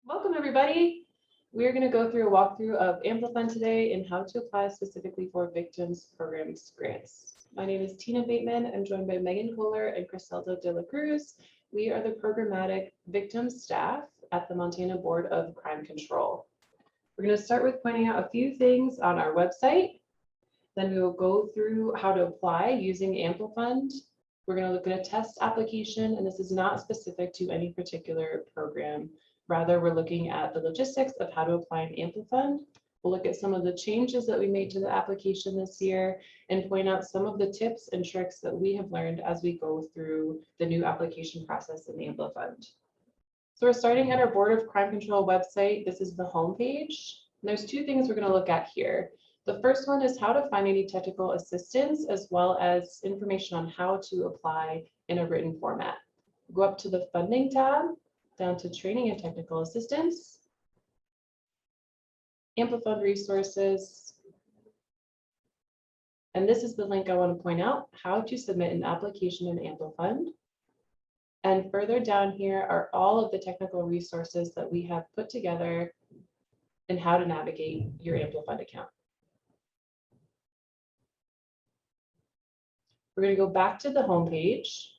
Welcome, everybody. We're going to go through a walkthrough of AmpliFund today and how to apply specifically for Victims Programs grants. My name is Tina Bateman. I'm joined by Megan Kohler and Criselda de la Cruz. We are the programmatic victims staff at the Montana Board of Crime Control. We're going to start with pointing out a few things on our website. Then we will go through how to apply using AmpliFund. We're going to look at a test application, and this is not specific to any particular program. Rather, we're looking at the logistics of how to apply an AmpliFund. We'll look at some of the changes that we made to the application this year and point out some of the tips and tricks that we have learned as we go through the new application process in the AmpliFund. So we're starting at our Board of Crime Control website. This is the home page. And there's two things we're going to look at here. The first one is how to find any technical assistance, as well as information on how to apply in a written format. Go up to the funding tab, down to training and technical assistance, AmpliFund Resources. And this is the link I want to point out, how to submit an application in AmpliFund. And further down here are all of the technical resources that we have put together and how to navigate your AmpliFund account. We're going to go back to the home page.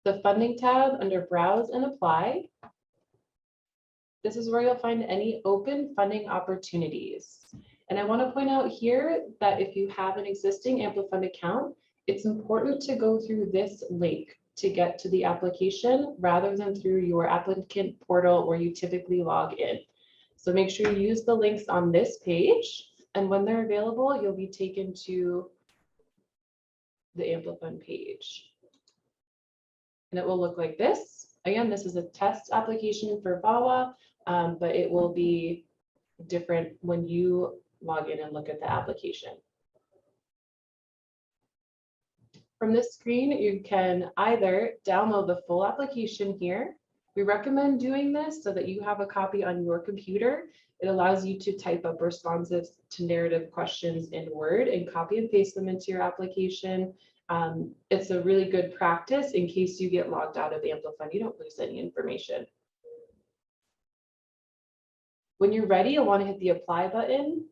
The funding tab under Browse and Apply. This is where you'll find any open funding opportunities. And I want to point out here that if you have an existing AmpliFund account, it's important to go through this link to get to the application rather than through your applicant portal where you typically log in. So make sure you use the links on this page, and when they're available, you'll be taken to the AmpliFund page. And it will look like this. Again, this is a test application for VAWA, but it will be different when you log in and look at the application. From this screen, you can either download the full application here. We recommend doing this so that you have a copy on your computer. It allows you to type up responses to narrative questions in Word and copy and paste them into your application. It's a really good practice in case you get logged out of AmpliFund. You don't lose any information. When you're ready, you'll want to hit the apply button.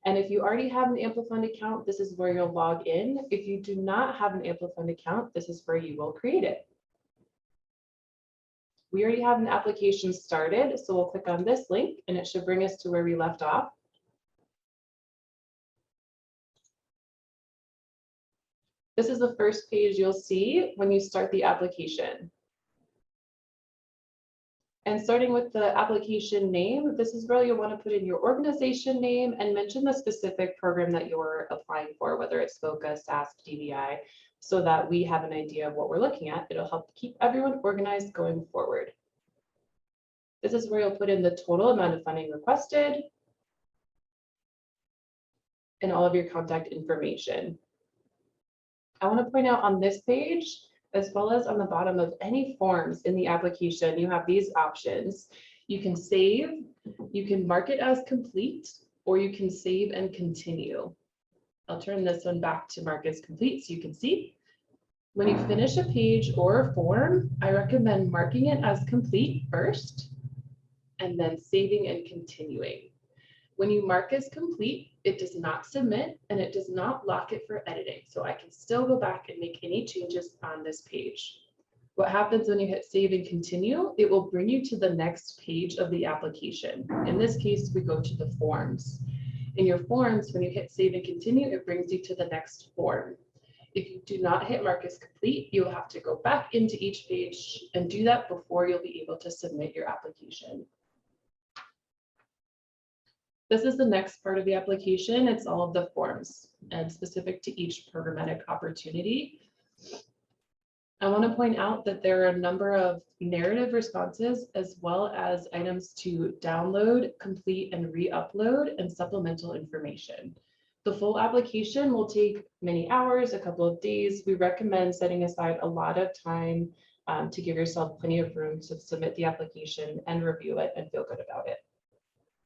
And if you already have an AmpliFund account, this is where you'll log in. If you do not have an AmpliFund account, this is where you will create it. We already have an application started, so we'll click on this link and it should bring us to where we left off. This is the first page you'll see when you start the application. And starting with the application name, this is where you'll want to put in your organization name and mention the specific program that you're applying for, whether it's FOCUS, ASK, DVI, so that we have an idea of what we're looking at. It'll help keep everyone organized going forward. This is where you'll put in the total amount of funding requested and all of your contact information. I want to point out on this page, as well as on the bottom of any forms in the application, you have these options. You can save, you can mark it as complete, or you can save and continue. I'll turn this one back to mark as complete so you can see. When you finish a page or a form, I recommend marking it as complete first, and then saving and continuing. When you mark as complete, it does not submit and it does not lock it for editing. So I can still go back and make any changes on this page. What happens when you hit save and continue, it will bring you to the next page of the application. In this case, we go to the forms. In your forms, when you hit save and continue, it brings you to the next form. If you do not hit mark as complete, you'll have to go back into each page and do that before you'll be able to submit your application. This is the next part of the application. It's all of the forms and specific to each programmatic opportunity. I want to point out that there are a number of narrative responses as well as items to download, complete, and re-upload and supplemental information. The full application will take many hours, a couple of days. We recommend setting aside a lot of time to give yourself plenty of room to submit the application and review it and feel good about it.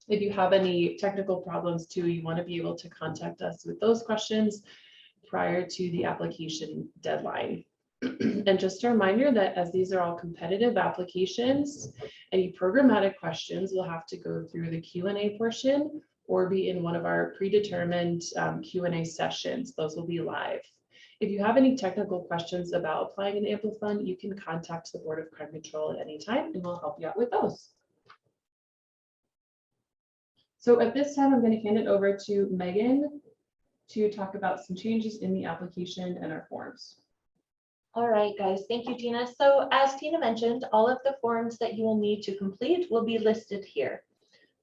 If you have any technical problems too, you want to be able to contact us with those questions prior to the application deadline. And just a reminder that as these are all competitive applications, any programmatic questions will have to go through the Q&A portion or be in one of our predetermined Q&A sessions. Those will be live. If you have any technical questions about applying an AmpliFund, you can contact the Board of Crime Control at any time and we'll help you out with those. So at this time, I'm going to hand it over to Megan to talk about some changes in the application and our forms. All right, guys, thank you, Tina. So as Tina mentioned, all of the forms that you will need to complete will be listed here.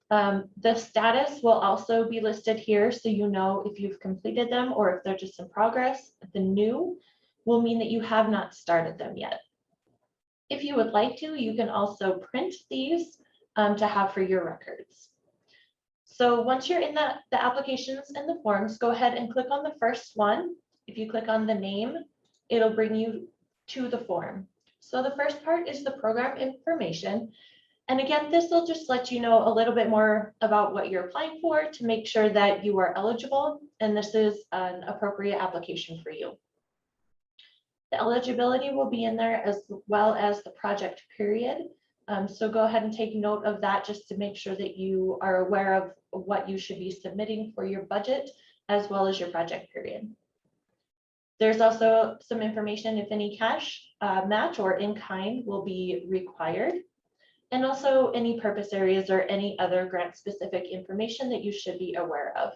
The status will also be listed here, so you know if you've completed them or if they're just in progress. The new will mean that you have not started them yet. If you would like to, you can also print these to have for your records. So once you're in the applications and the forms, go ahead and click on the first one. If you click on the name, it'll bring you to the form. So the first part is the program information. And again, this will just let you know a little bit more about what you're applying for to make sure that you are eligible and this is an appropriate application for you. The eligibility will be in there as well as the project period. So go ahead and take note of that just to make sure that you are aware of what you should be submitting for your budget as well as your project period. There's also some information if any cash match or in-kind will be required. And also any purpose areas or any other grant specific information that you should be aware of.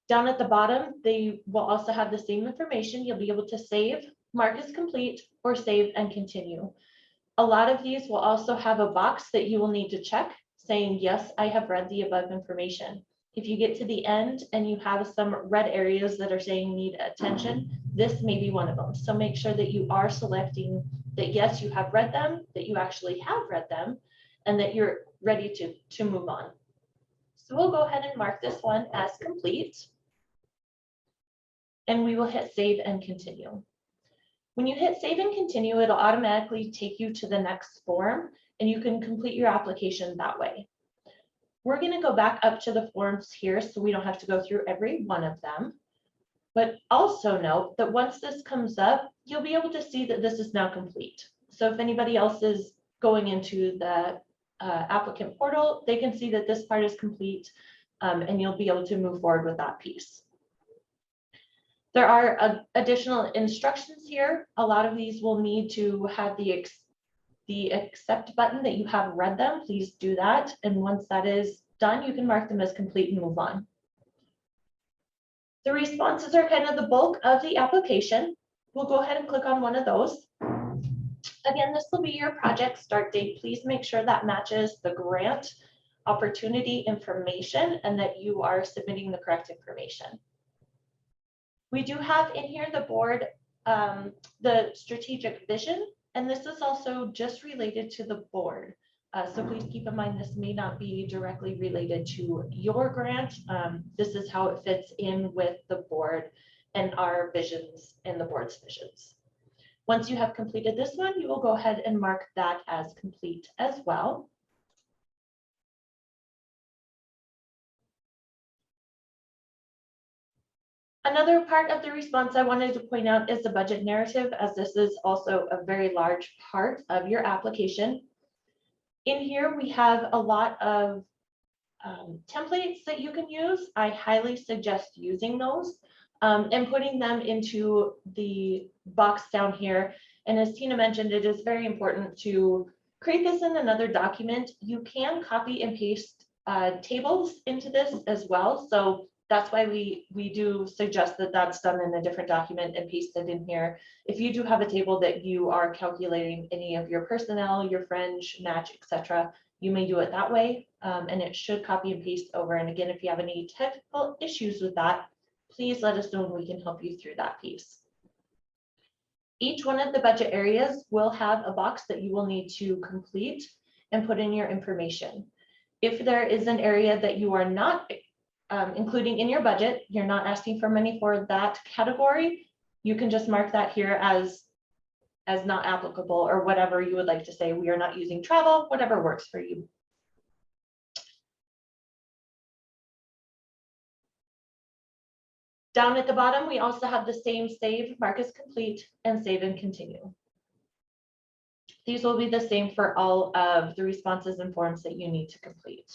Down at the bottom, they will also have the same information. You'll be able to save, mark as complete, or save and continue. A lot of these will also have a box that you will need to check saying, yes, I have read the above information. If you get to the end and you have some red areas that are saying need attention, this may be one of them. So make sure that you are selecting that, yes, you have read them, that you actually have read them, and that you're ready to move on. So we'll go ahead and mark this one as complete. And we will hit save and continue. When you hit save and continue, it'll automatically take you to the next form and you can complete your application that way. We're going to go back up to the forms here so we don't have to go through every one of them. But also note that once this comes up, you'll be able to see that this is now complete. So if anybody else is going into the applicant portal, they can see that this part is complete and you'll be able to move forward with that piece. There are additional instructions here. A lot of these will need to have the accept button that you have read them. Please do that. And once that is done, you can mark them as complete and move on. The responses are kind of the bulk of the application. We'll go ahead and click on one of those. Again, this will be your project start date. Please make sure that matches the grant opportunity information and that you are submitting the correct information. We do have in here the board, the strategic vision, and this is also just related to the board. So please keep in mind this may not be directly related to your grant. This is how it fits in with the board and our visions and the board's visions. Once you have completed this one, you will go ahead and mark that as complete as well. Another part of the response I wanted to point out is the budget narrative, as this is also a very large part of your application. In here, we have a lot of templates that you can use. I highly suggest using those and putting them into the box down here. And as Tina mentioned, it is very important to create this in another document. You can copy and paste tables into this as well. So that's why we do suggest that that's done in a different document and pasted in here. If you do have a table that you are calculating any of your personnel, your fringe, match, etc., you may do it that way, and it should copy and paste over. And again, if you have any technical issues with that, please let us know and we can help you through that piece. Each one of the budget areas will have a box that you will need to complete and put in your information. If there is an area that you are not including in your budget, you're not asking for money for that category, you can just mark that here as not applicable or whatever you would like to say. We are not using travel, whatever works for you. Down at the bottom, we also have the same save, mark as complete, and save and continue. These will be the same for all of the responses and forms that you need to complete.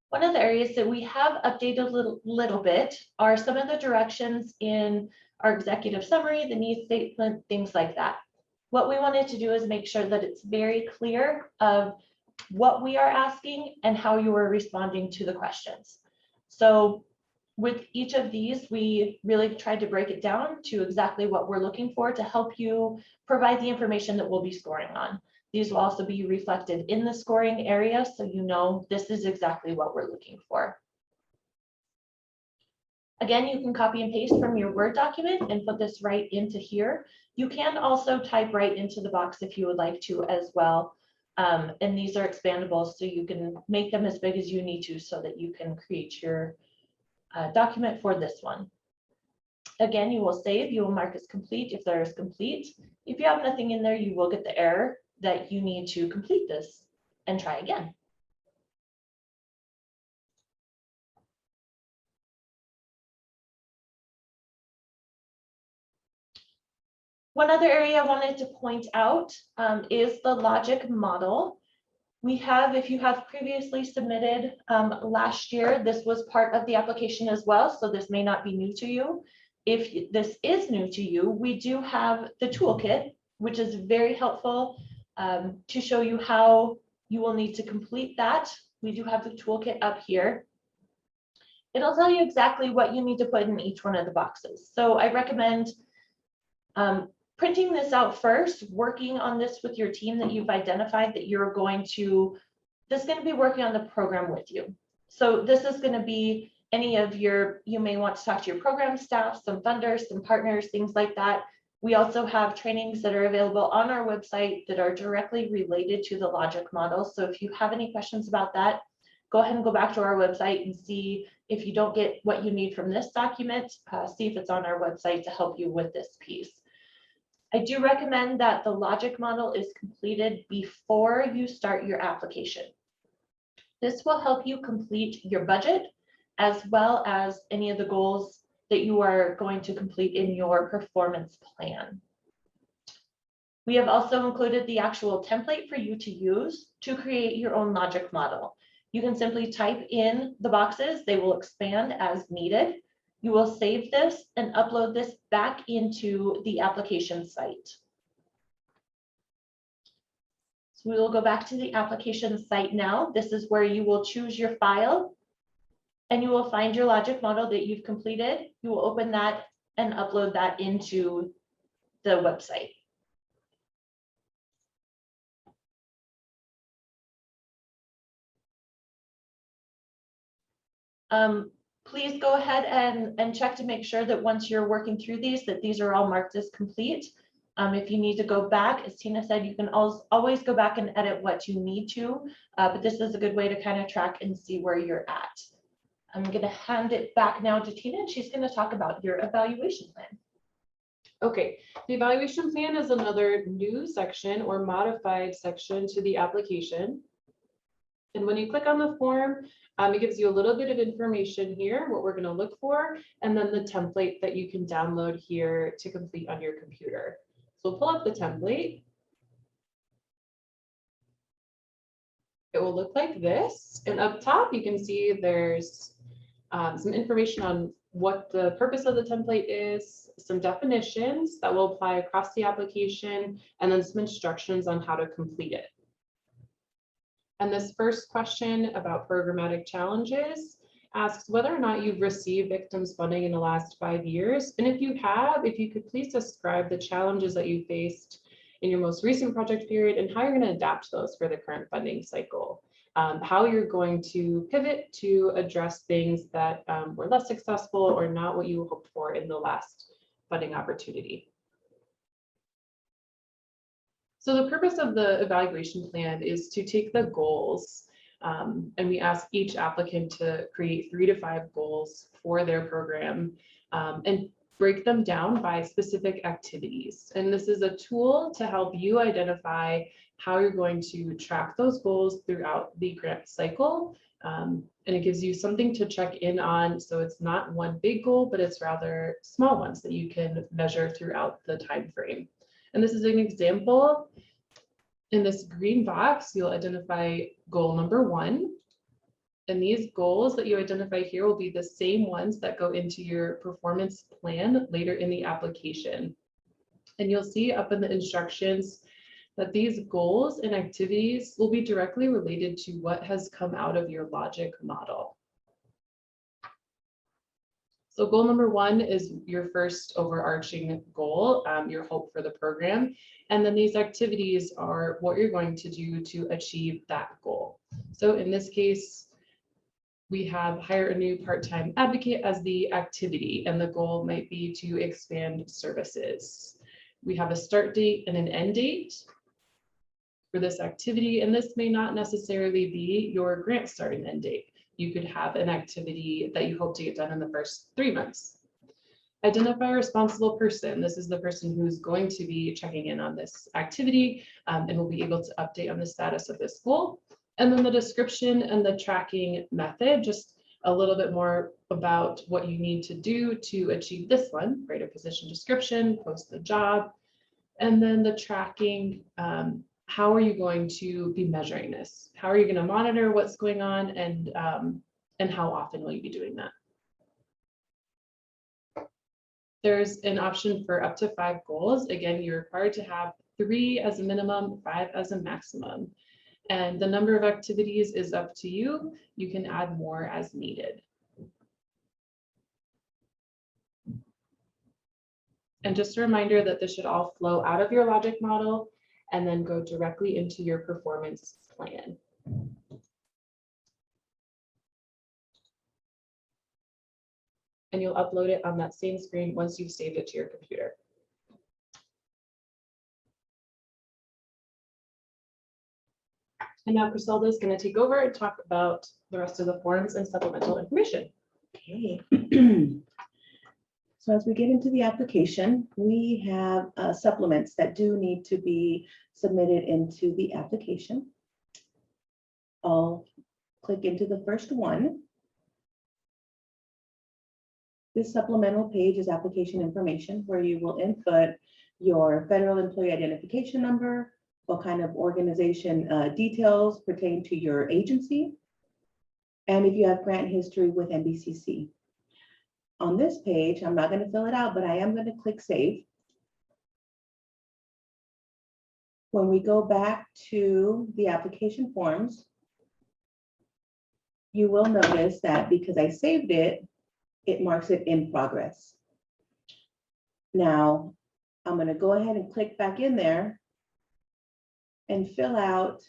One of the areas that we have updated a little bit are some of the directions in our executive summary, the needs statement, things like that. What we wanted to do is make sure that it's very clear of what we are asking and how you are responding to the questions. So with each of these, we really tried to break it down to exactly what we're looking for to help you provide the information that we'll be scoring on. These will also be reflected in the scoring area, so you know this is exactly what we're looking for. Again, you can copy and paste from your Word document and put this right into here. You can also type right into the box if you would like to as well. And these are expandable, so you can make them as big as you need to so that you can create your document for this one. Again, you will save, you will mark as complete if there is complete. If you have nothing in there, you will get the error that you need to complete this and try again. One other area I wanted to point out is the logic model. We have, if you have previously submitted last year, this was part of the application as well, so this may not be new to you. If this is new to you, we do have the toolkit, which is very helpful to show you how you will need to complete that. We do have the toolkit up here. It'll tell you exactly what you need to put in each one of the boxes. So I recommend printing this out first, working on this with your team that you've identified that you're going to, that's going to be working on the program with you. So this is going to be any of your, you may want to talk to your program staff, some funders, some partners, things like that. We also have trainings that are available on our website that are directly related to the logic model. So if you have any questions about that, go ahead and go back to our website and see if you don't get what you need from this document, see if it's on our website to help you with this piece. I do recommend that the logic model is completed before you start your application. This will help you complete your budget as well as any of the goals that you are going to complete in your performance plan. We have also included the actual template for you to use to create your own logic model. You can simply type in the boxes, they will expand as needed. You will save this and upload this back into the application site. So we will go back to the application site now. This is where you will choose your file and you will find your logic model that you've completed. You will open that and upload that into the website. Please go ahead and check to make sure that once you're working through these, that these are all marked as complete. If you need to go back, as Tina said, you can always go back and edit what you need to, but this is a good way to kind of track and see where you're at. I'm going to hand it back now to Tina, and she's going to talk about your evaluation plan. Okay, the evaluation plan is another new section or modified section to the application. And when you click on the form, it gives you a little bit of information here, what we're going to look for, and then the template that you can download here to complete on your computer. So we'll pull up the template. It will look like this. And up top, you can see there's some information on what the purpose of the template is, some definitions that will apply across the application, and then some instructions on how to complete it. And this first question about programmatic challenges asks whether or not you've received victims funding in the last 5 years. And if you have, if you could please describe the challenges that you faced in your most recent project period and how you're going to adapt those for the current funding cycle. How you're going to pivot to address things that were less successful or not what you hoped for in the last funding opportunity. So the purpose of the evaluation plan is to take the goals and we ask each applicant to create 3 to 5 goals for their program and break them down by specific activities. And this is a tool to help you identify how you're going to track those goals throughout the grant cycle And it gives you something to check in on. So it's not one big goal, but it's rather small ones that you can measure throughout the time frame. And this is an example. In this green box, you'll identify goal number 1. And these goals that you identify here will be the same ones that go into your performance plan later in the application. And you'll see up in the instructions that these goals and activities will be directly related to what has come out of your logic model. So goal number 1 is your first overarching goal, your hope for the program. And then these activities are what you're going to do to achieve that goal. So in this case, we have hire a new part-time advocate as the activity, and the goal might be to expand services. We have a start date and an end date for this activity, and this may not necessarily be your grant start and end date. You could have an activity that you hope to get done in the first 3 months. Identify a responsible person. This is the person who's going to be checking in on this activity and will be able to update on the status of this goal. And then the description and the tracking method, just a little bit more about what you need to do to achieve this one, write a position description, post the job, and then the tracking. How are you going to be measuring this? How are you going to monitor what's going on, and how often will you be doing that? There's an option for up to 5 goals. Again, you're required to have 3 as a minimum, 5 as a maximum. And the number of activities is up to you. You can add more as needed. And just a reminder that this should all flow out of your logic model and then go directly into your performance plan. And you'll upload it on that same screen once you've saved it to your computer. And now Griselda is going to take over and talk about the rest of the forms and supplemental information. Okay. So as we get into the application, we have supplements that do need to be submitted into the application. I'll click into the first one. This supplemental page is application information, where you will input your federal employee identification number, what kind of organization details pertain to your agency, and if you have grant history with NBCC. On this page, I'm not going to fill it out, but I am going to click Save. When we go back to the application forms, you will notice that because I saved it, it marks it in progress. Now, I'm going to go ahead and click back in there and fill out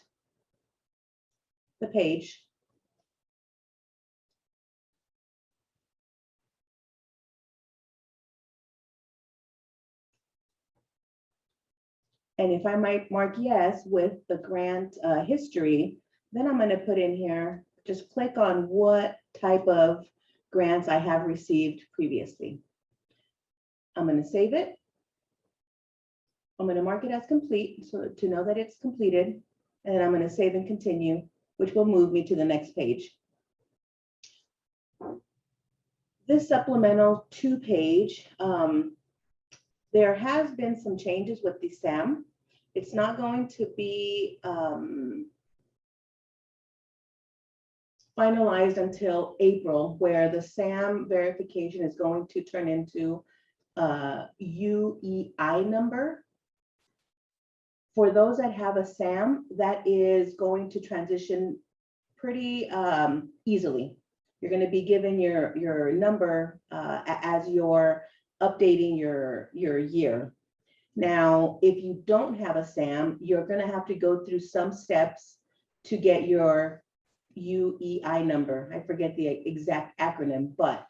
the page. And if I might mark yes with the grant history, then I'm going to put in here, just click on what type of grants I have received previously. I'm going to save it. I'm going to mark it as complete so to know that it's completed. And then I'm going to save and continue, which will move me to the next page. This supplemental 2-page, there has been some changes with the SAM. It's not going to be finalized until April, where the SAM verification is going to turn into UEI number. For those that have a SAM, that is going to transition pretty easily. You're going to be given your number as you're updating your year. Now, if you don't have a SAM, you're going to have to go through some steps to get your UEI number. I forget the exact acronym, but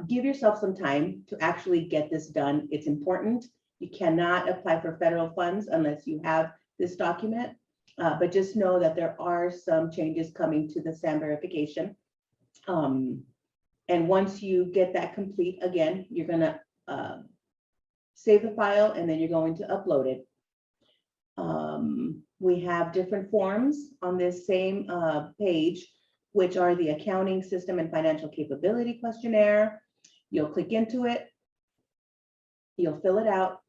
give yourself some time to actually get this done. It's important. You cannot apply for federal funds unless you have this document, but just know that there are some changes coming to the SAM verification. And once you get that complete, again, you're going to save the file, and then you're going to upload it. We have different forms on this same page which are the accounting system and financial capability questionnaire. You'll click into it. You'll fill it out.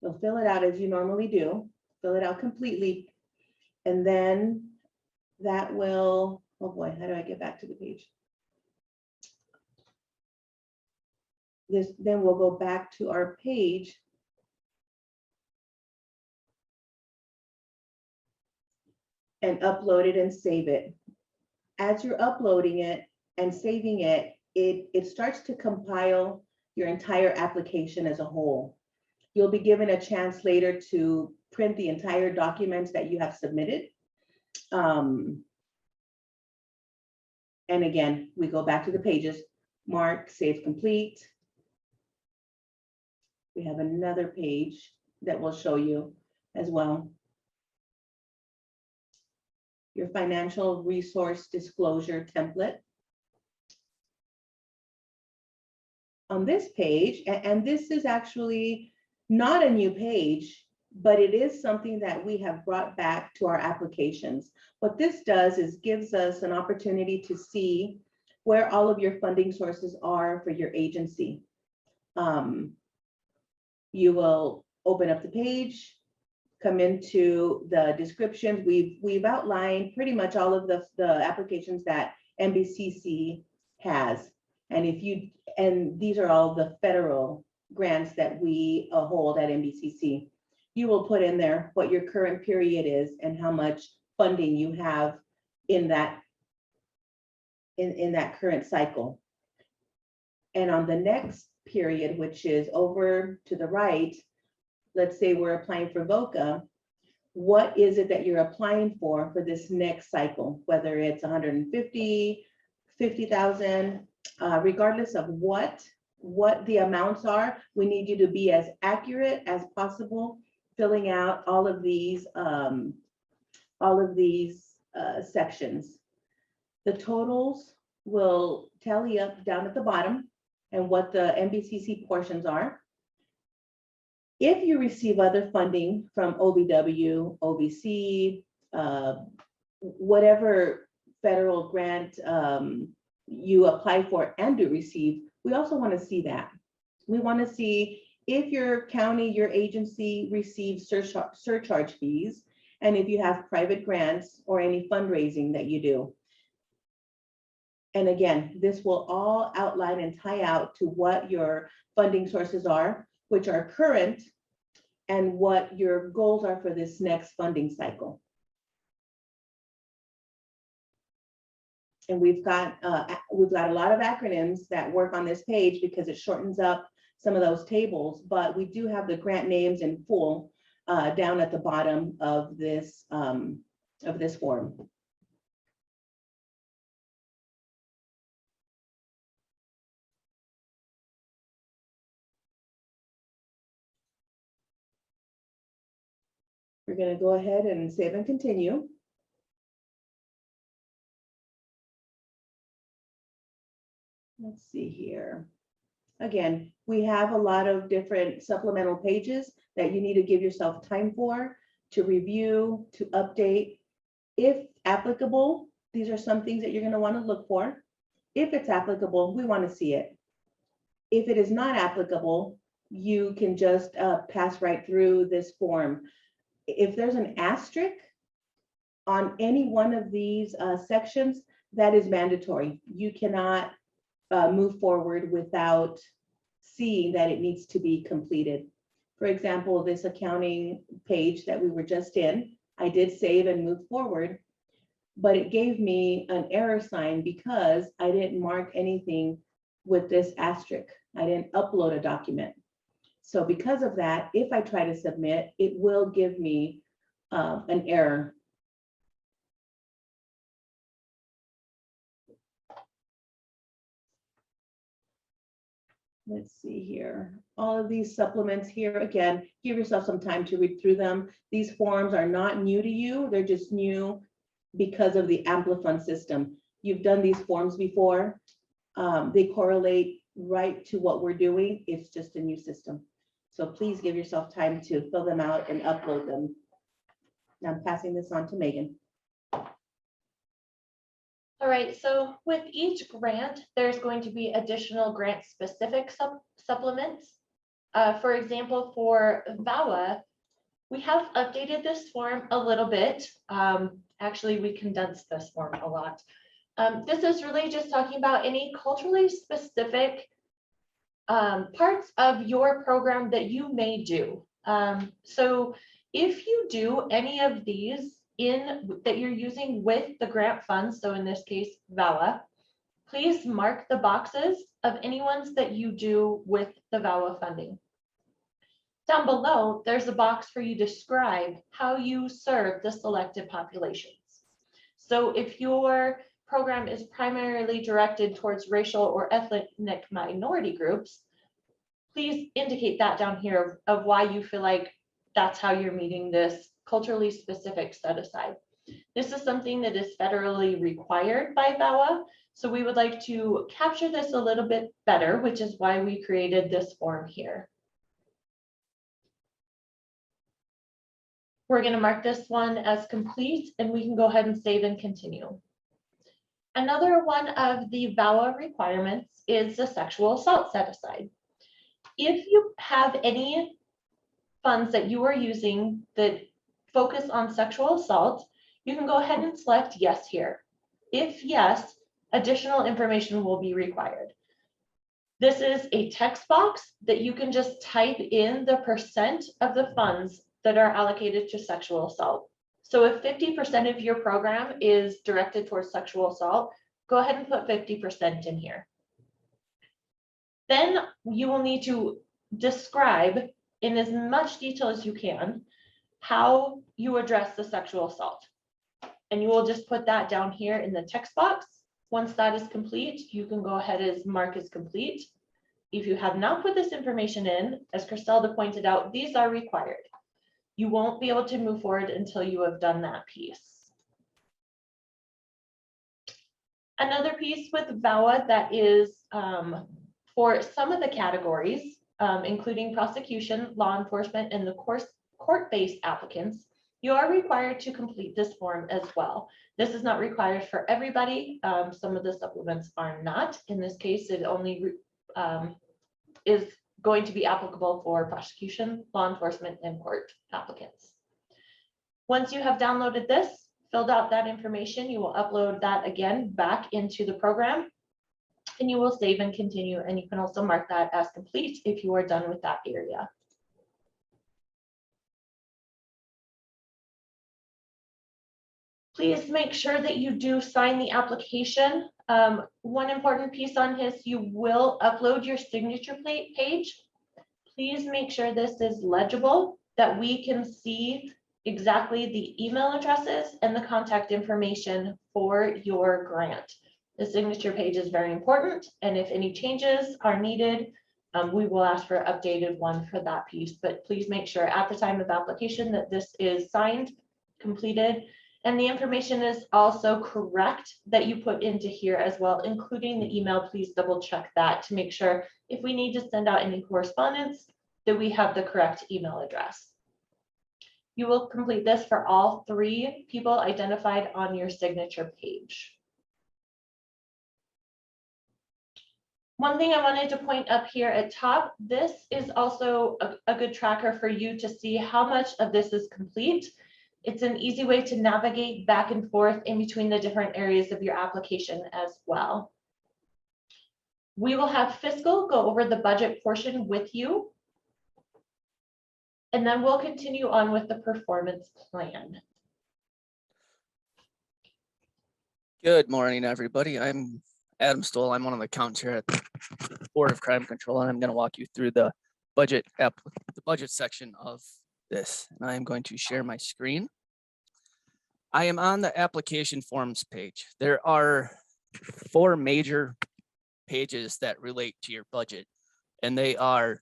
You'll fill it out as you normally do, fill it out completely. And then that will, oh boy, how do I get back to the page? Then we'll go back to our page. And upload it and save it. As you're uploading it and saving it, it starts to compile your entire application as a whole. You'll be given a chance later to print the entire documents that you have submitted. And again, we go back to the pages, mark, save complete. We have another page that will show you as well. Your financial resource disclosure template. On this page, and this is actually not a new page, but it is something that we have brought back to our applications. What this does is gives us an opportunity to see where all of your funding sources are for your agency. You will open up the page, come into the descriptions. We've outlined pretty much all of the applications that MBCC has. And these are all the federal grants that we hold at MBCC. You will put in there what your current period is and how much funding you have in that current cycle. And on the next period, which is over to the right, let's say we're applying for VOCA, what is it that you're applying for this next cycle, whether it's 150, 50,000, regardless of what the amounts are, we need you to be as accurate as possible, filling out all of these sections. The totals will tally up down at the bottom and what the MBCC portions are. If you receive other funding from OVW, OVC, whatever federal grant you apply for and do receive, we also want to see that. We want to see if your county, your agency receives surcharge fees, and if you have private grants or any fundraising that you do. And again, this will all outline and tie out to what your funding sources are, which are current, and what your goals are for this next funding cycle. And we've got a lot of acronyms that work on this page because it shortens up some of those tables, but we do have the grant names in full down at the bottom of this form. We're going to go ahead and save and continue. Let's see here. Again, we have a lot of different supplemental pages that you need to give yourself time for, to review, to update. If applicable, these are some things that you're going to want to look for. If it's applicable, we want to see it. If it is not applicable, you can just pass right through this form. If there's an asterisk on any one of these sections, that is mandatory. You cannot move forward without seeing that it needs to be completed. For example, this accounting page that we were just in, I did save and move forward, but it gave me an error sign because I didn't mark anything with this asterisk. I didn't upload a document. So because of that, if I try to submit, it will give me an error. Let's see here. All of these supplements here, again, give yourself some time to read through them. These forms are not new to you. They're just new because of the AmpliFund system. You've done these forms before. They correlate right to what we're doing. It's just a new system. So please give yourself time to fill them out and upload them. Now I'm passing this on to Megan. All right, so with each grant, there's going to be additional grant specific supplements. For example, for VAWA, we have updated this form a little bit. Actually, we condensed this form a lot. This is really just talking about any culturally specific parts of your program that you may do. So if you do any of these that you're using with the grant funds, so in this case, VAWA, please mark the boxes of any ones that you do with the VAWA funding. Down below, there's a box for you to describe how you serve the selected populations. So if your program is primarily directed towards racial or ethnic minority groups, please indicate that down here of why you feel like that's how you're meeting this culturally specific set aside. This is something that is federally required by VAWA, so we would like to capture this a little bit better, which is why we created this form here. We're going to mark this one as complete, and we can go ahead and save and continue. Another one of the VAWA requirements is the sexual assault set aside. If you have any funds that you are using that focus on sexual assault, you can go ahead and select yes here. If yes, additional information will be required. This is a text box that you can just type in the % of the funds that are allocated to sexual assault. So if 50% of your program is directed towards sexual assault, go ahead and put 50% in here. Then you will need to describe in as much detail as you can how you address the sexual assault. And you will just put that down here in the text box. Once that is complete, you can go ahead and mark as complete. If you have not put this information in, as Christelda pointed out, these are required. You won't be able to move forward until you have done that piece. Another piece with VAWA that is for some of the categories, including prosecution, law enforcement, and the court-based applicants, you are required to complete this form as well. This is not required for everybody. Some of the supplements are not. In this case, it only is going to be applicable for prosecution, law enforcement, and court applicants. Once you have downloaded this, filled out that information, you will upload that again back into the program, and you will save and continue, and you can also mark that as complete if you are done with that area. Please make sure that you do sign the application. One important piece on this, you will upload your signature page. Please make sure this is legible, that we can see exactly the email addresses and the contact information for your grant. The signature page is very important, and if any changes are needed, we will ask for an updated one for that piece. But please make sure at the time of application that this is signed, completed, and the information is also correct that you put into here as well, including the email. Please double check that to make sure if we need to send out any correspondence that we have the correct email address. You will complete this for all 3 people identified on your signature page. One thing I wanted to point up here at top, this is also a good tracker for you to see how much of this is complete. It's an easy way to navigate back and forth in between the different areas of your application as well. We will have fiscal go over the budget portion with you, and then we'll continue on with the performance plan. Good morning, everybody. I'm Adam Stoll. I'm one of the accountants here at the Board of Crime Control, and I'm going to walk you through the budget section of this. And I am going to share my screen. I am on the application forms page. There are 4 major pages that relate to your budget, and they are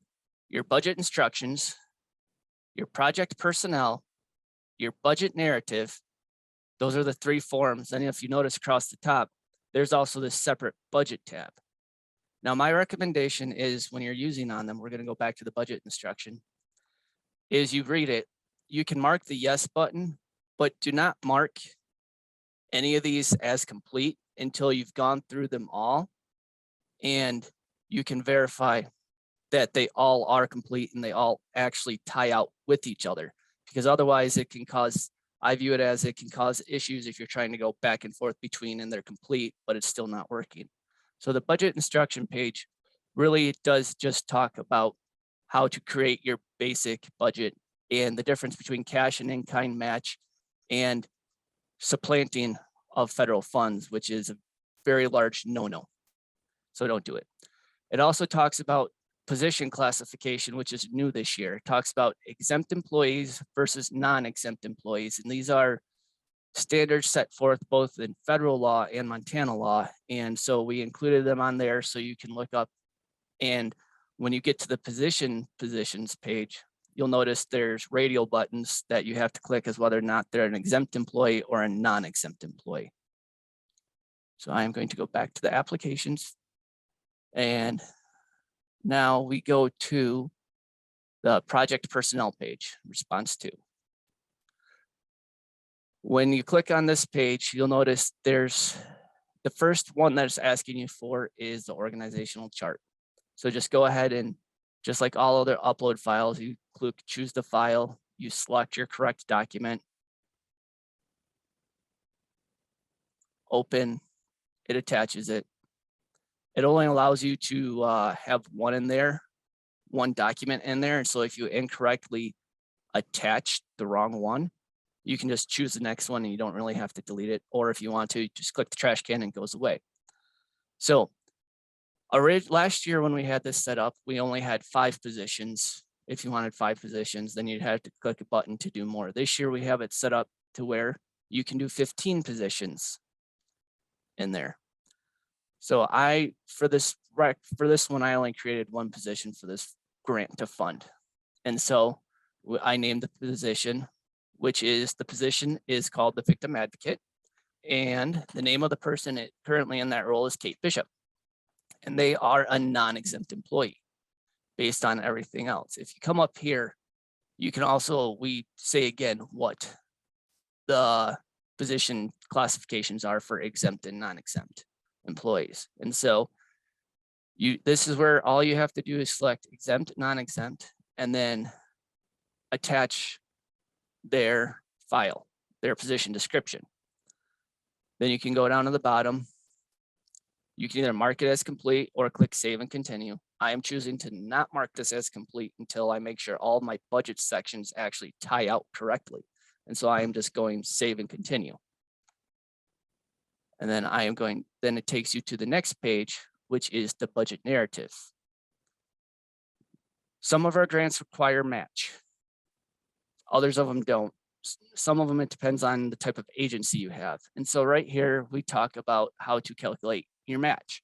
your budget instructions, your project personnel, your budget narrative. Those are the 3 forms. And if you notice across the top, there's also this separate budget tab. Now, my recommendation is when you're using on them, we're going to go back to the budget instruction, is you read it, you can mark the yes button, but do not mark any of these as complete until you've gone through them all. And you can verify that they all are complete and they all actually tie out with each other, because otherwise it can cause, I view it as it can cause issues if you're trying to go back and forth between and they're complete, but it's still not working. So the budget instruction page really does just talk about how to create your basic budget and the difference between cash and in-kind match and supplanting of federal funds, which is a very large no-no. So don't do it. It also talks about position classification, which is new this year. It talks about exempt employees versus non-exempt employees. And these are standards set forth both in federal law and Montana law. And so we included them on there so you can look up. And when you get to the positions page, you'll notice there's radial buttons that you have to click as whether or not they're an exempt employee or a non-exempt employee. So I am going to go back to the applications. And now we go to the project personnel page, response 2. When you click on this page, you'll notice there's the first one that's asking you for is the organizational chart. So just go ahead and just like all other upload files, you click choose the file, you select your correct document, open, it attaches it. It only allows you to have one in there, one document in there. And so if you incorrectly attach the wrong one, you can just choose the next one and you don't really have to delete it. Or if you want to, just click the trash can and it goes away. So last year when we had this set up, we only had 5 positions. If you wanted 5 positions, then you'd have to click a button to do more. This year we have it set up to where you can do 15 positions in there. So for this one, I only created 1 position for this grant to fund. And so I named the position, which is the position is called the victim advocate. And the name of the person currently in that role is Kate Bishop. And they are a non-exempt employee based on everything else. If you come up here, you can also, we say again, what the position classifications are for exempt and non-exempt employees. And so this is where all you have to do is select exempt, non-exempt, and then attach their file, their position description. Then you can go down to the bottom. You can either mark it as complete or click save and continue. I am choosing to not mark this as complete until I make sure all my budget sections actually tie out correctly. And so I am just going save and continue. And then then it takes you to the next page, which is the budget narrative. Some of our grants require match. Others of them don't. Some of them, it depends on the type of agency you have. And so right here, we talk about how to calculate your match.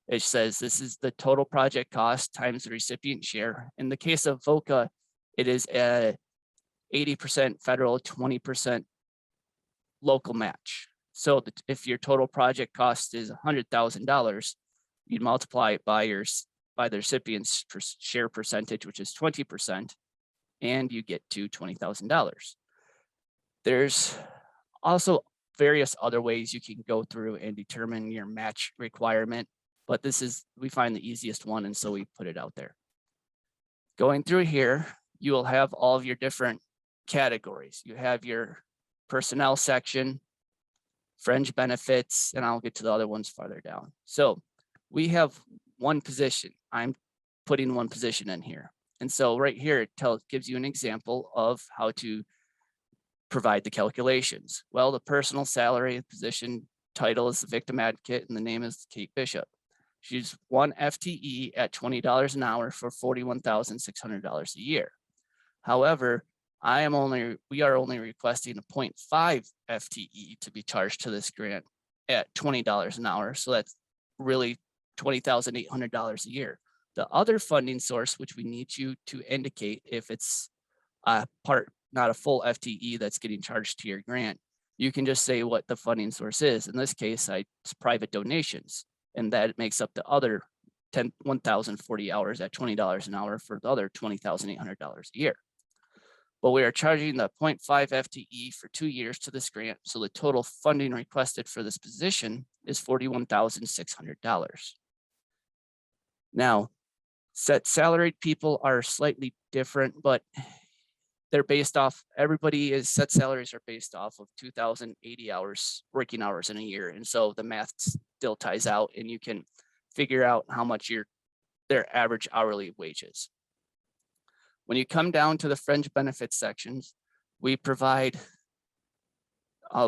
It says this is the total project cost times the recipient share. In the case of VOCA, it is a 80% federal, 20% local match. So if your total project cost is $100,000, you'd multiply it by the recipient's share percentage, which is 20%, and you get to $20,000. There's also various other ways you can go through and determine your match requirement, but we find the easiest one, and so we put it out there. Going through here, you will have all of your different categories. You have your personnel section, fringe benefits, and I'll get to the other ones farther down. So we have 1 position. I'm putting 1 position in here. And so right here, it gives you an example of how to provide the calculations. Well, the personal salary position title is the victim advocate and the name is Kate Bishop. She's 1 FTE at $20 an hour for $41,600 a year. However, we are only requesting a 0.5 FTE to be charged to this grant at $20 an hour. So that's really $20,800 a year. The other funding source, which we need you to indicate if it's not a full FTE that's getting charged to your grant, you can just say what the funding source is. In this case, it's private donations, and that makes up the other 1,040 hours at $20 an hour for the other $20,800 a year. But we are charging the 0.5 FTE for 2 years to this grant. So the total funding requested for this position is $41,600. Now, salaried people are slightly different, but they're based off, set salaries are based off of 2,080 hours, working hours in a year. And so the math still ties out and you can figure out how much their average hourly wage is. When you come down to the fringe benefits sections, we provide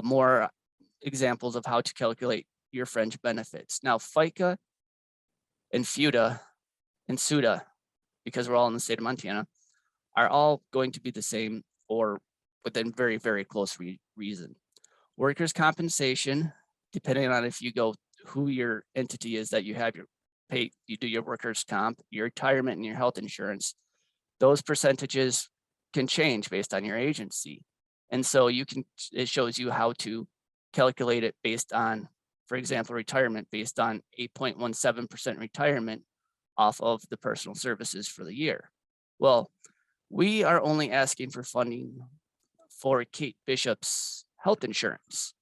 more examples of how to calculate your fringe benefits. Now, FICA and FUTA and SUTA, because we're all in the state of Montana, are all going to be the same or within very, very close reason. Workers' compensation, depending on if you go who your entity is that you have your pay, you do your workers' comp, your retirement and your health insurance, those percentages can change based on your agency. And so it shows you how to calculate it based on, for example, retirement based on 8.17% retirement off of the personal services for the year. Well, we are only asking for funding for Kate Bishop's health insurance.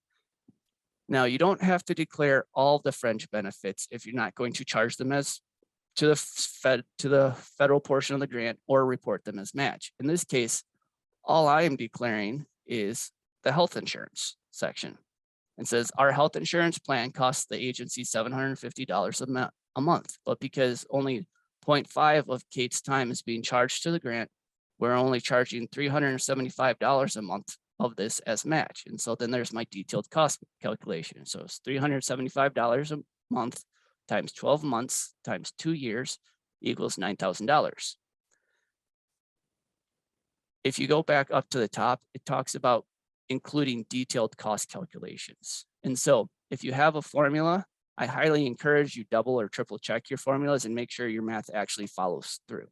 Now, you don't have to declare all the fringe benefits if you're not going to charge them as to the federal portion of the grant or report them as match. In this case, all I am declaring is the health insurance section. It says our health insurance plan costs the agency $750 a month, but because only 0.5 of Kate's time is being charged to the grant, we're only charging $375 a month of this as match. And so then there's my detailed cost calculation. So it's $375 a month times 12 months times 2 years equals $9,000. If you go back up to the top, it talks about including detailed cost calculations. And so if you have a formula, I highly encourage you double or triple check your formulas and make sure your math actually follows through.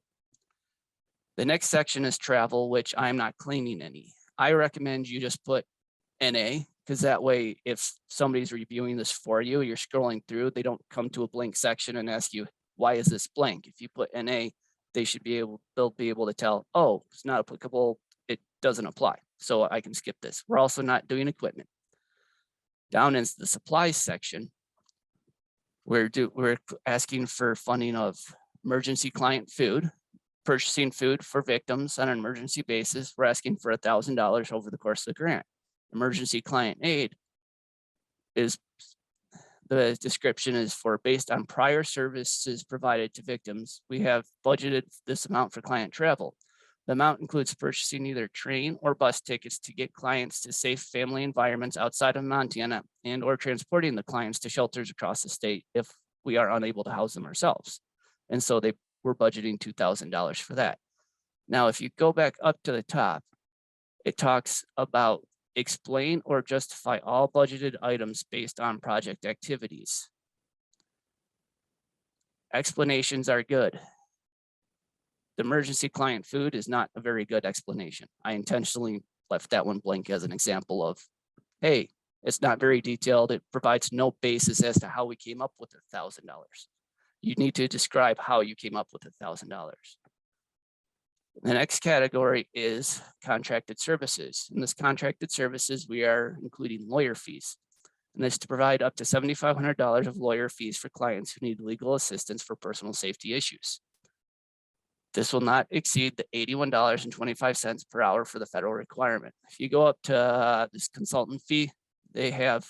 The next section is travel, which I'm not claiming any. I recommend you just put NA, because that way, if somebody's reviewing this for you, you're scrolling through, they don't come to a blank section and ask you, why is this blank? If you put NA, they'll be able to tell, oh, it's not applicable, it doesn't apply. So I can skip this. We're also not doing equipment. Down in the supplies section, we're asking for funding of emergency client food, purchasing food for victims on an emergency basis. We're asking for $1,000 over the course of the grant. Emergency client aid is, the description is for based on prior services provided to victims. We have budgeted this amount for client travel. The amount includes purchasing either train or bus tickets to get clients to safe family environments outside of Montana and or transporting the clients to shelters across the state if we are unable to house them ourselves. And so we're budgeting $2,000 for that. Now, if you go back up to the top, it talks about explain or justify all budgeted items based on project activities. Explanations are good. The emergency client food is not a very good explanation. I intentionally left that one blank as an example of, hey, it's not very detailed. It provides no basis as to how we came up with $1,000. You need to describe how you came up with $1,000. The next category is contracted services. In this contracted services, we are including lawyer fees. And this is to provide up to $7,500 of lawyer fees for clients who need legal assistance for personal safety issues. This will not exceed the $81.25 per hour for the federal requirement. If you go up to this consultant fee, we have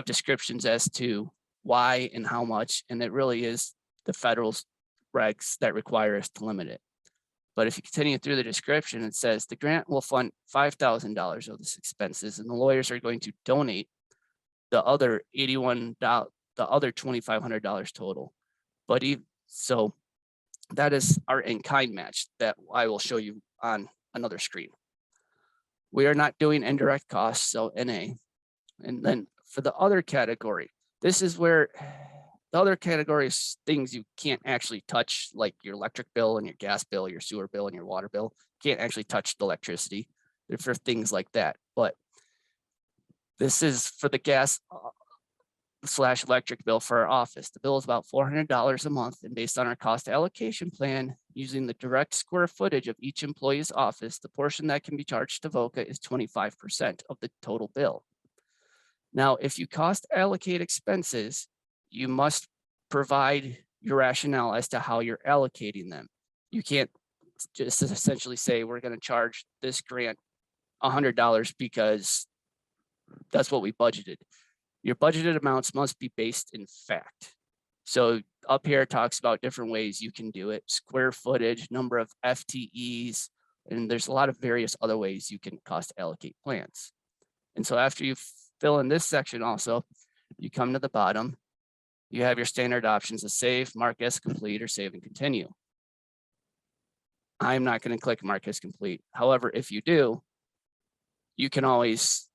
descriptions as to why and how much, and it really is the federal regs that require us to limit it. But if you continue through the description, it says the grant will fund $5,000 of this expenses, and the lawyers are going to donate the other $2,500 total. But so that is our in-kind match that I will show you on another screen. We are not doing indirect costs, so NA. And then for the other category, this is where the other category is things you can't actually touch, like your electric bill and your gas bill, your sewer bill and your water bill. Can't actually touch the electricity. They're for things like that. But this is for the gas. slash electric bill for our office. The bill is about $400 a month, and based on our cost allocation plan, using the direct square footage of each employee's office, the portion that can be charged to VOCA is 25% of the total bill. Now, if you cost allocate expenses, you must provide your rationale as to how you're allocating them. You can't just essentially say, we're going to charge this grant $100 because that's what we budgeted. Your budgeted amounts must be based in fact. So up here it talks about different ways you can do it: square footage, number of FTEs, and there's a lot of various other ways you can cost allocate plans. And so after you fill in this section also, you come to the bottom, you have your standard options of save, mark as complete, or save and continue. I'm not going to click mark as complete. However, if you do, you can always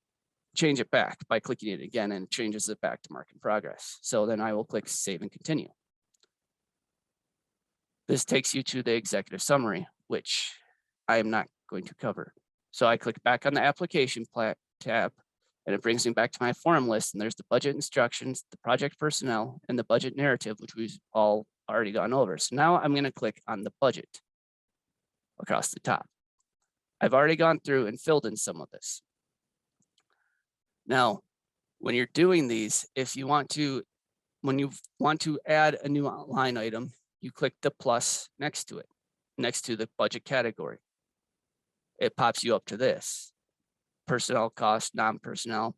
change it back by clicking it again, and it changes it back to mark in progress. So then I will click save and continue. This takes you to the executive summary, which I am not going to cover. So I click back on the application tab, and it brings me back to my form list, and there's the budget instructions, the project personnel, and the budget narrative, which we've all already gone over. So now I'm going to click on the budget across the top. I've already gone through and filled in some of this. Now, when you're doing these, if you want to, when you want to add a new line item, you click the plus next to it, next to the budget category. It pops you up to this: personnel cost, non-personnel.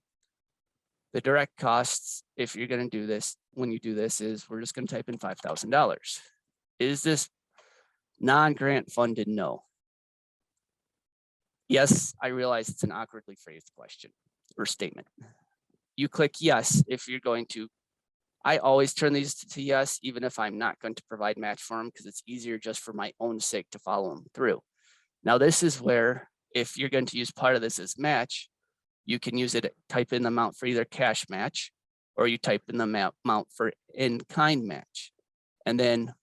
The direct costs, if you're going to do this, when you do this, is we're just going to type in $5,000. Is this non-grant funded? No. Yes, I realize it's an awkwardly phrased question or statement. You click yes if you're going to. I always turn these to yes, even if I'm not going to provide match for them, because it's easier just for my own sake to follow them through. Now, this is where, if you're going to use part of this as match, you can use it, type in the amount for either cash match, or you type in the amount for in-kind match. And then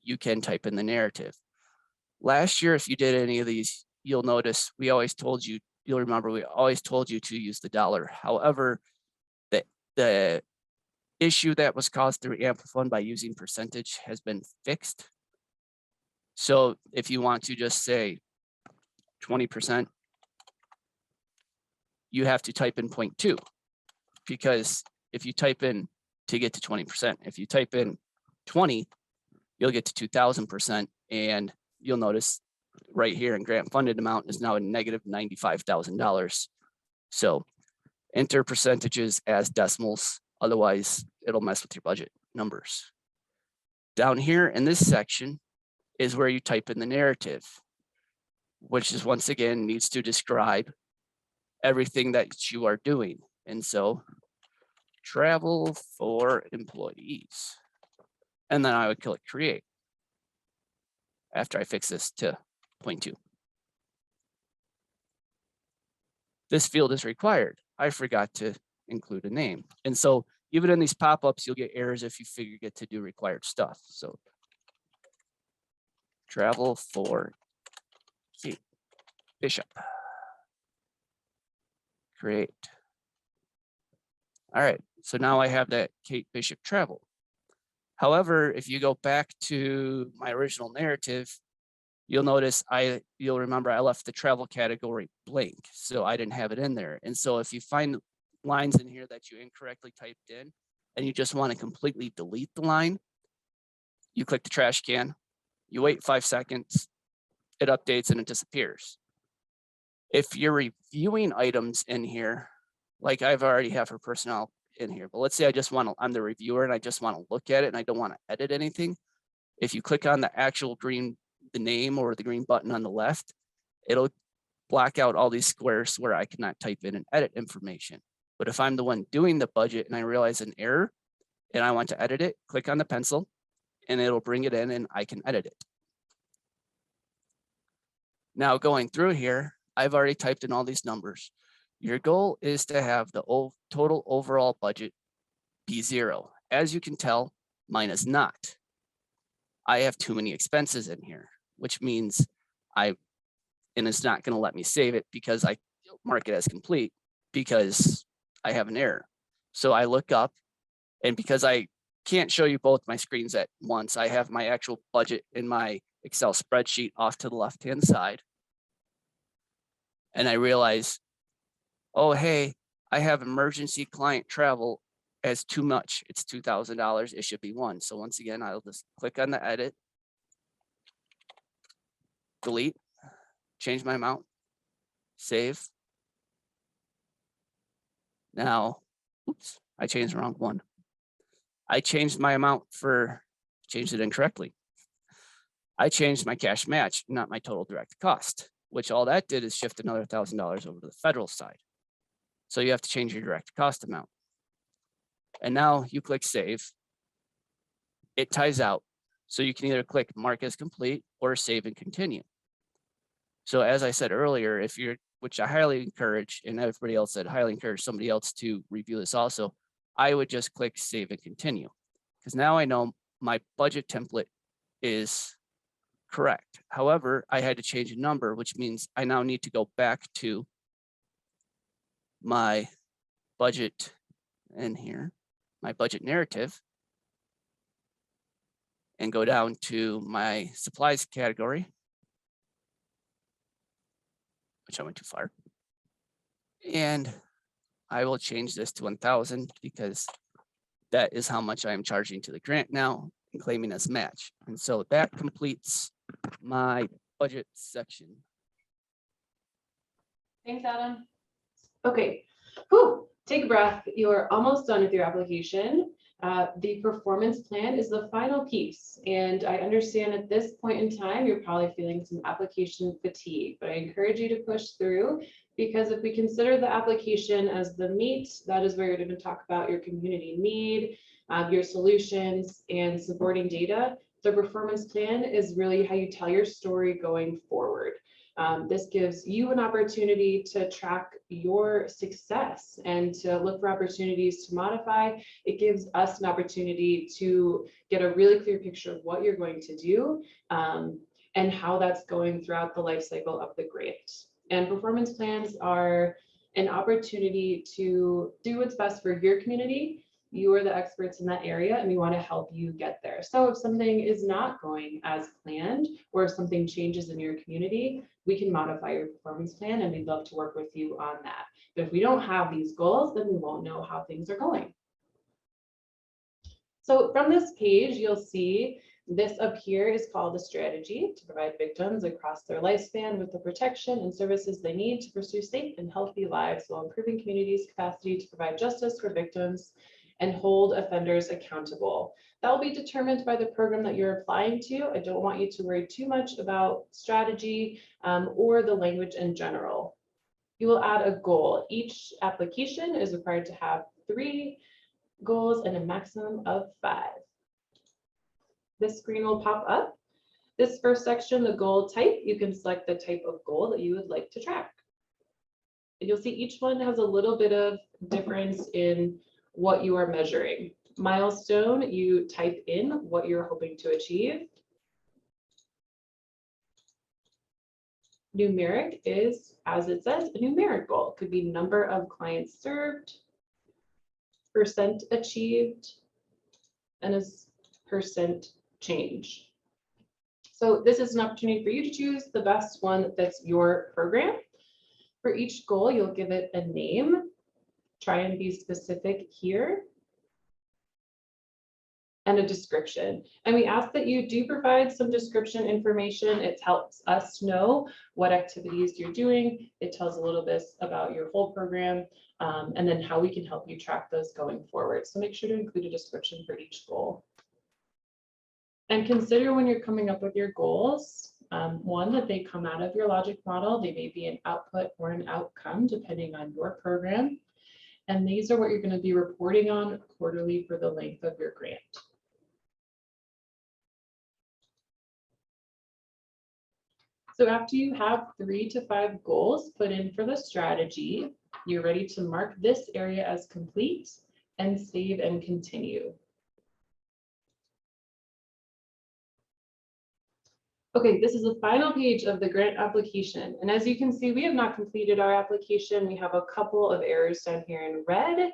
you can type in the narrative. Last year, if you did any of these, you'll notice we always told you, you'll remember we always told you to use the dollar. However, the issue that was caused through AmpliFund by using percentage has been fixed. So if you want to just say 20%, you have to type in 0.2, because if you type in to get to 20%, if you type in 20, you'll get to 2000%, and you'll notice right here in grant funded amount is now a negative $95,000. So enter percentages as decimals, otherwise it'll mess with your budget numbers. Down here in this section is where you type in the narrative, which is once again needs to describe everything that you are doing. And so travel for employees. And then I would click create after I fix this to 0.2. This field is required. I forgot to include a name. And so even in these pop-ups, you'll get errors if you forget to do required stuff. So travel for Kate Bishop. Create. All right, so now I have that Kate Bishop travel. However, if you go back to my original narrative, you'll notice you'll remember I left the travel category blank, so I didn't have it in there. And so if you find lines in here that you incorrectly typed in and you just want to completely delete the line, you click the trash can, you wait 5 seconds, it updates and it disappears. If you're reviewing items in here, like I've already have for personnel in here, but let's say I'm the reviewer and I just want to look at it and I don't want to edit anything. If you click on the actual green, the name or the green button on the left, it'll block out all these squares where I cannot type in and edit information. But if I'm the one doing the budget and I realize an error and I want to edit it, click on the pencil and it'll bring it in and I can edit it. Now going through here, I've already typed in all these numbers. Your goal is to have the total overall budget be 0. As you can tell, mine is not. I have too many expenses in here, which means and it's not going to let me save it because I mark it as complete because I have an error. So I look up And because I can't show you both my screens at once, I have my actual budget in my Excel spreadsheet off to the left-hand side. And I realize, oh, hey, I have emergency client travel as too much. It's $2,000. It should be 1. So once again, I'll just click on the edit, delete, change my amount, save. Now, oops, I changed the wrong one. I changed my amount changed it incorrectly. I changed my cash match, not my total direct cost, which all that did is shift another $1,000 over to the federal side. So you have to change your direct cost amount. And now you click save. It ties out. So you can either click mark as complete or save and continue. So as I said earlier, which I highly encourage, and everybody else said highly encourage somebody else to review this also, I would just click save and continue. Because now I know my budget template is correct. However, I had to change a number, which means I now need to go back to my budget in here, my budget narrative, and go down to my supplies category, which I went too far. And I will change this to 1,000 because that is how much I am charging to the grant now and claiming as match. And so that completes my budget section. Thanks, Adam. Okay, whew, take a breath. You are almost done with your application. The performance plan is the final piece. And I understand at this point in time, you're probably feeling some application fatigue, but I encourage you to push through, because if we consider the application as the meat, that is where you're going to talk about your community need, your solutions, and supporting data. The performance plan is really how you tell your story going forward. This gives you an opportunity to track your success and to look for opportunities to modify. It gives us an opportunity to get a really clear picture of what you're going to do and how that's going throughout the life cycle of the grant. And performance plans are an opportunity to do what's best for your community. You are the experts in that area and we want to help you get there. So if something is not going as planned, or if something changes in your community, we can modify your performance plan and we'd love to work with you on that. But if we don't have these goals, then we won't know how things are going. So from this page, you'll see this up here is called a strategy to provide victims across their lifespan with the protection and services they need to pursue safe and healthy lives while improving communities' capacity to provide justice for victims and hold offenders accountable. That will be determined by the program that you're applying to. I don't want you to worry too much about strategy or the language in general. You will add a goal. Each application is required to have 3 goals and a maximum of 5. This screen will pop up. This first section, the goal type, you can select the type of goal that you would like to track. And you'll see each one has a little bit of difference in what you are measuring. Milestone, you type in what you're hoping to achieve. Numeric is, as it says, a numeric goal. It could be number of clients served, percent achieved, and a percent change. So this is an opportunity for you to choose the best one that fits your program. For each goal, you'll give it a name. Try and be specific here. And a description. And we ask that you do provide some description information. It helps us know what activities you're doing. It tells a little bit about your whole program and then how we can help you track those going forward. So make sure to include a description for each goal. And consider when you're coming up with your goals, one, that they come out of your logic model. They may be an output or an outcome depending on your program. And these are what you're going to be reporting on quarterly for the length of your grant. So after you have 3 to 5 goals put in for the strategy, you're ready to mark this area as complete and save and continue. Okay, this is the final page of the grant application. And as you can see, we have not completed our application. We have a couple of errors down here in red.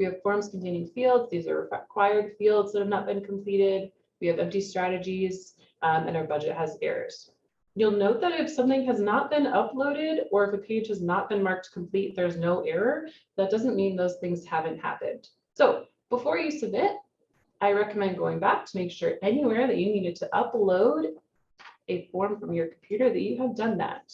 We have forms containing fields. These are required fields that have not been completed. We have empty strategies, and our budget has errors. You'll note that if something has not been uploaded or if a page has not been marked complete, there's no error. That doesn't mean those things haven't happened. So before you submit, I recommend going back to make sure anywhere that you needed to upload a form from your computer that you have done that.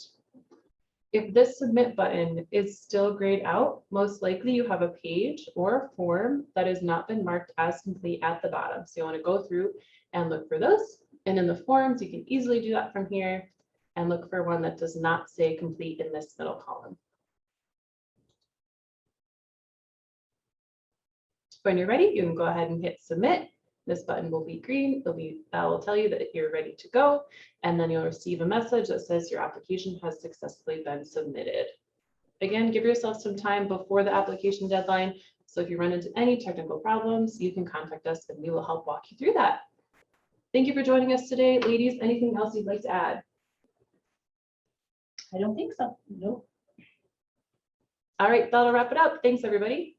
If this submit button is still grayed out, most likely you have a page or a form that has not been marked as complete at the bottom. So you want to go through and look for those. And in the forms, you can easily do that from here and look for one that does not say complete in this middle column. When you're ready, you can go ahead and hit submit. This button will be green. That will tell you that you're ready to go. And then you'll receive a message that says your application has successfully been submitted. Again, give yourself some time before the application deadline. So if you run into any technical problems, you can contact us and we will help walk you through that. Thank you for joining us today. Ladies, anything else you'd like to add? I don't think so. Nope. All right, that'll wrap it up. Thanks, everybody.